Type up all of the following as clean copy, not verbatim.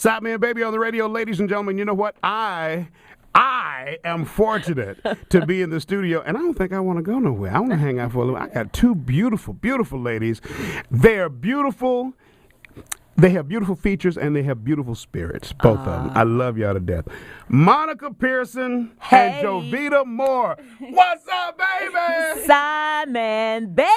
Sideman Baby on the radio. Ladies and gentlemen, you know what? I am fortunate to be in the studio, and I don't think I want to go nowhere. I want to hang out for a little. I got two beautiful, beautiful ladies. They are beautiful. They have beautiful features, and they have beautiful spirits, both of them. I love y'all to death. Monica Pearson and Jovita Moore. What's up, baby? Simon, baby.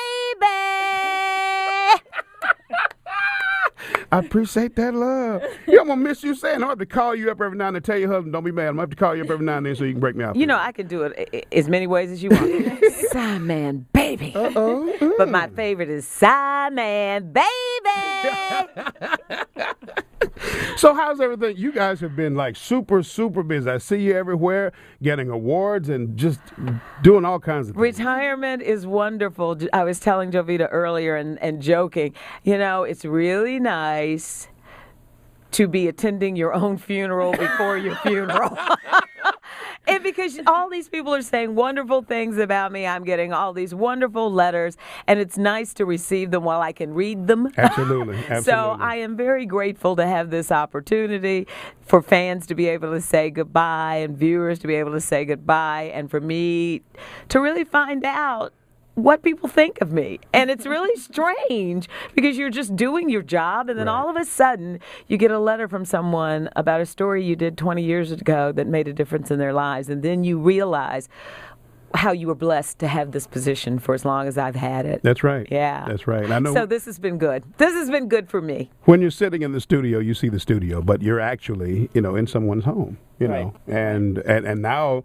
I appreciate that love. Yeah, I'm going to miss you saying. I'm going to have to call you up every now and then. Tell your husband, don't be mad. I'm going to have to call you up every now and then so you can break me out. You know, I can do it as many ways as you want. Simon, baby. Uh-oh. But my favorite is Simon, baby. So how's everything? You guys have been like super, super busy. I see you everywhere getting awards and just doing all kinds of things. Retirement is wonderful. I was telling Jovita earlier and joking, you know, it's really nice to be attending your own funeral before your funeral. And because all these people are saying wonderful things about me, I'm getting all these wonderful letters, and it's nice to receive them while I can read them. Absolutely. Absolutely. So I am very grateful to have this opportunity for fans to be able to say goodbye and viewers to be able to say goodbye, and for me to really find out what people think of me. And it's really strange because you're just doing your job, and then all of a sudden you get a letter from someone about a story you did 20 years ago that made a difference in their lives, and then you realize how you were blessed to have this position for as long as I've had it. That's right. Yeah. That's right. I know. So this has been good. This has been good for me. When you're sitting in the studio, you see the studio, but you're actually, you know, in someone's home, you know. And now,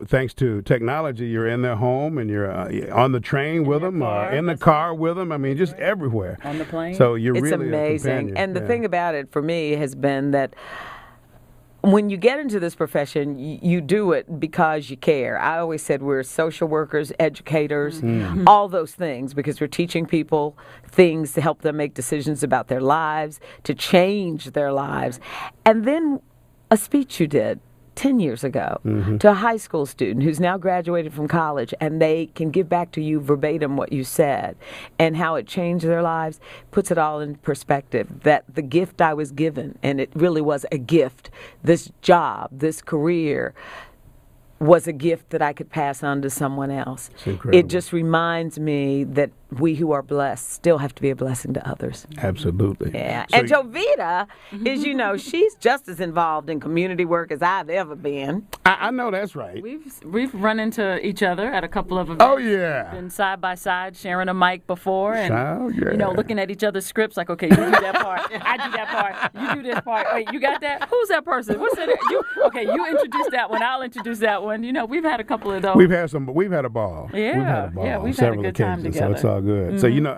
thanks to technology, you're in their home and you're on the train with them or in the car with them. I mean, just everywhere. On the plane. So you're It's really amazing. a companion. And the thing about it for me has been that when you get into this profession, you do it because you care. I always said we're social workers, educators, all those things, because we're teaching people things to help them make decisions about their lives, to change their lives. And then a speech you did 10 years ago to a high school student who's now graduated from college, and they can give back to you verbatim what you said and how it changed their lives, puts it all in perspective. That the gift I was given, and it really was a gift, this job, this career, was a gift that I could pass on to someone else. It's incredible. It just reminds me that we who are blessed still have to be a blessing to others. Absolutely. Yeah. So And Jovita is, you know, she's just as involved in community work as I've ever been. I know that's right. We've run into each other at a couple of events. Oh, yeah. Been side by side, sharing a mic before, and Child, yeah. you know, looking at each other's scripts. Like, okay, you do that part, I do that part, you do this part. Wait, you got that? Who's that person? What's that? You introduce that one. I'll introduce that one. You know, we've had a couple of those. We've had a ball. Yeah, we've had a ball. yeah, we've on had a several good time occasions, together. So it's all good. So you know,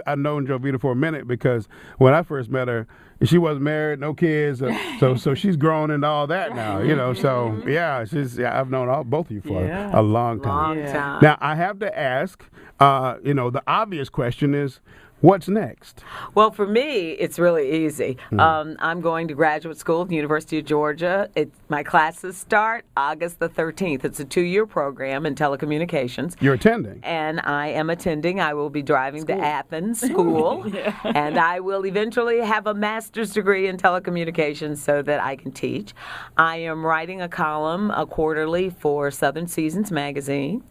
I've known Jovita for a minute because when I first met her, she wasn't married, no kids, so she's grown into all that now. You know, so yeah, I've known both of you for a long time. Long time. Now I have to ask, you know, the obvious question is, what's next? Well, for me, it's really easy. I'm going to graduate school at the University of Georgia. My classes start August the 13th. It's a 2-year program in telecommunications. You're attending? And I am attending. I will be driving to Athens School. And I will eventually have a master's degree in telecommunications so that I can teach. I am writing a column, a quarterly, for Southern Seasons magazine.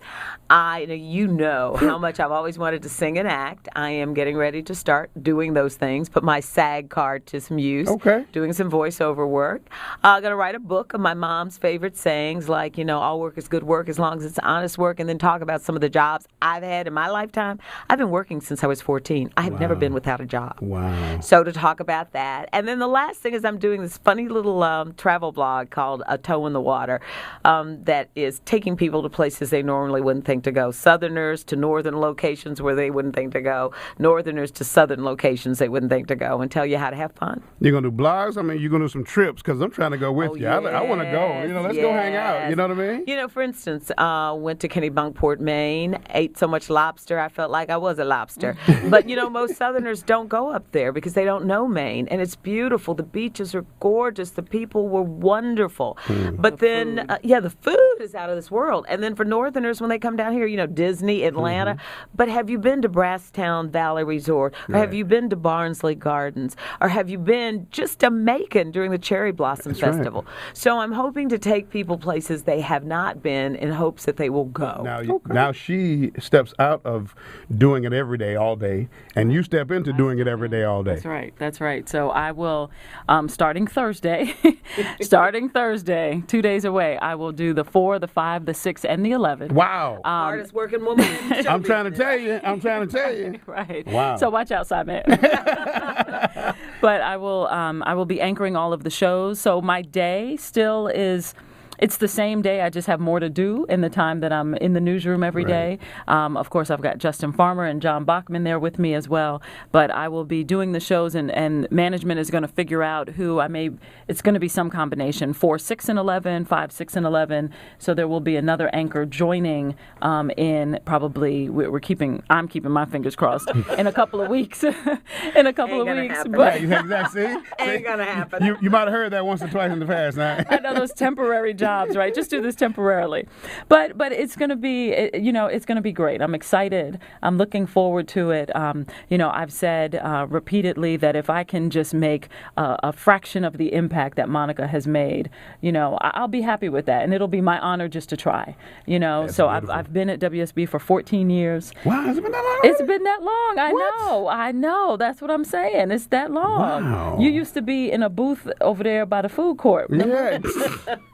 You know how much I've always wanted to sing and act. I am getting ready to start doing those things, put my SAG card to some use, doing some voiceover work. I'm going to write a book of my mom's favorite sayings, like, you know, all work is good work as long as it's honest work, and then talk about some of the jobs I've had in my lifetime. I've been working since I was 14. I have never been without a job. Wow. So to talk about that. And then the last thing is I'm doing this funny little travel blog called A Toe in the Water that is taking people to places they normally wouldn't think to go. Southerners to northern locations where they wouldn't think to go. Northerners to southern locations they wouldn't think to go, and tell you how to have fun. You're going to do blogs? I mean, you're going to do some trips, because I'm trying to go with you. I want to go. You know, let's go hang out. You know what I mean? You know, for instance, went to Kennebunkport, Maine, ate so much lobster, I felt like I was a lobster. But, you know, most Southerners don't go up there because they don't know Maine, and it's beautiful. The beaches are gorgeous. The people were wonderful. But then, the food is out of this world. And then for Northerners, when they come down here, you know, Disney, Atlanta. But have you been to Brasstown Valley Resort? Or have you been to Barnsley Gardens? Or have you been just to Macon during the Cherry Blossom Festival? So I'm hoping to take people places they have not been in hopes that they will go. Now she steps out of doing it every day, all day, and you step into doing it every day, all day. That's right. So I will, starting Thursday, 2 days away, I will do the 4, the 5, the 6, and the 11. Wow. Hardest working woman. I'm trying to tell you. Right. Wow. So watch out, Simon. But I will be anchoring all of the shows. So my day still is. It's the same day. I just have more to do in the time that I'm in the newsroom every day. Of course, I've got Justin Farmer and John Bachman there with me as well. But I will be doing the shows, and management is going to figure out who I may. It's going to be some combination: 4, 6, and 11, 5, 6, and 11. So there will be another anchor joining in probably. I'm keeping my fingers crossed in a couple of weeks. In a couple of weeks, but exactly. Ain't gonna happen. You might have heard that once or twice in the past. Now. I know those temporary jobs, right? Just do this temporarily, but it's going to be, it's going to be great. I'm excited. I'm looking forward to it. I've said repeatedly that if I can just make a fraction of the impact that Monica has made, I'll be happy with that, and it'll be my honor just to try. So I've been at WSB for 14 years. Wow, has it been that long? It's been that long. I know. That's what I'm saying. It's that long. Wow. You used to be in a booth over there by the food court. Yeah.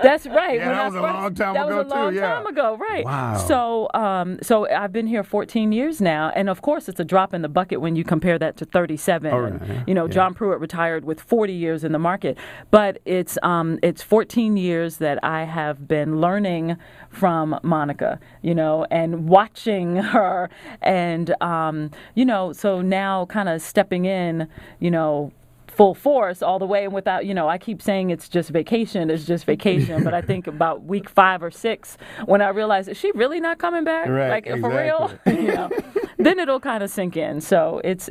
That's right. Yeah, that was a long time ago, too. That was a long time ago, right. Wow. So I've been here 14 years now, and of course it's a drop in the bucket when you compare that to 37. Right. John Pruitt retired with 40 years in the market. But it's 14 years that I have been learning from Monica, and watching her, and, so now kind of stepping in, full force all the way, and without, I keep saying it's just vacation, but I think about week 5 or 6 when I realize, is she really not coming back? Right, For real? Then it'll kind of sink in. So it's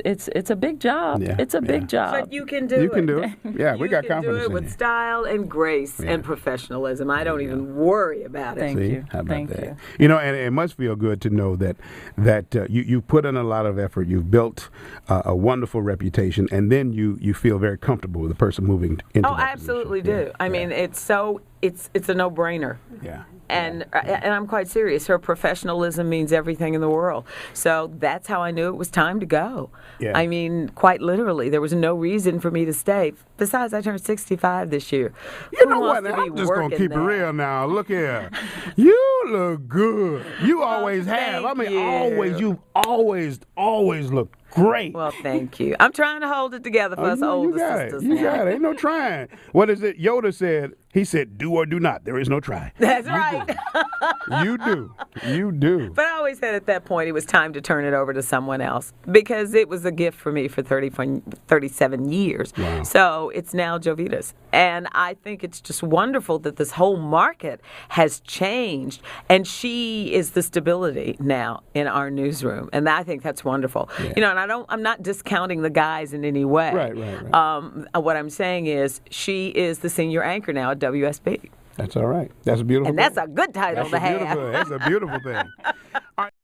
a big job. Yeah, it's a big job. But you can do it. You can do it. Yeah, we got confidence You can do it in with you. style and grace and professionalism. I don't even worry about it. Thank you. How about Thank that? you. And it must feel good to know that you put in a lot of effort. You've built a wonderful reputation, and then you feel very comfortable with the person moving into that I absolutely position. do. I mean, it's a no-brainer. Yeah. And I'm quite serious. Her professionalism means everything in the world. So that's how I knew it was time to go. Yeah. I mean, quite literally, there was no reason for me to stay. Besides, I turned 65 this year. You know what? I'm just going to keep it real now. Look here. You look good. You always have. I mean, you've always looked great. Well, thank you. I'm trying to hold it together for us older sisters. You got it. Ain't no trying. What is it? Yoda said, he said, do or do not. There is no try. That's right. You do. You do. But I always said at that point it was time to turn it over to someone else because it was a gift for me for 37 years. Wow. So it's now Jovita's. And I think it's just wonderful that this whole market has changed. And she is the stability now in our newsroom. And I think that's wonderful. Yeah. And I'm not discounting the guys in any way. Right. What I'm saying is she is the senior anchor now at WSB. That's all right. That's a beautiful And thing. that's a good title to have. That's a beautiful thing.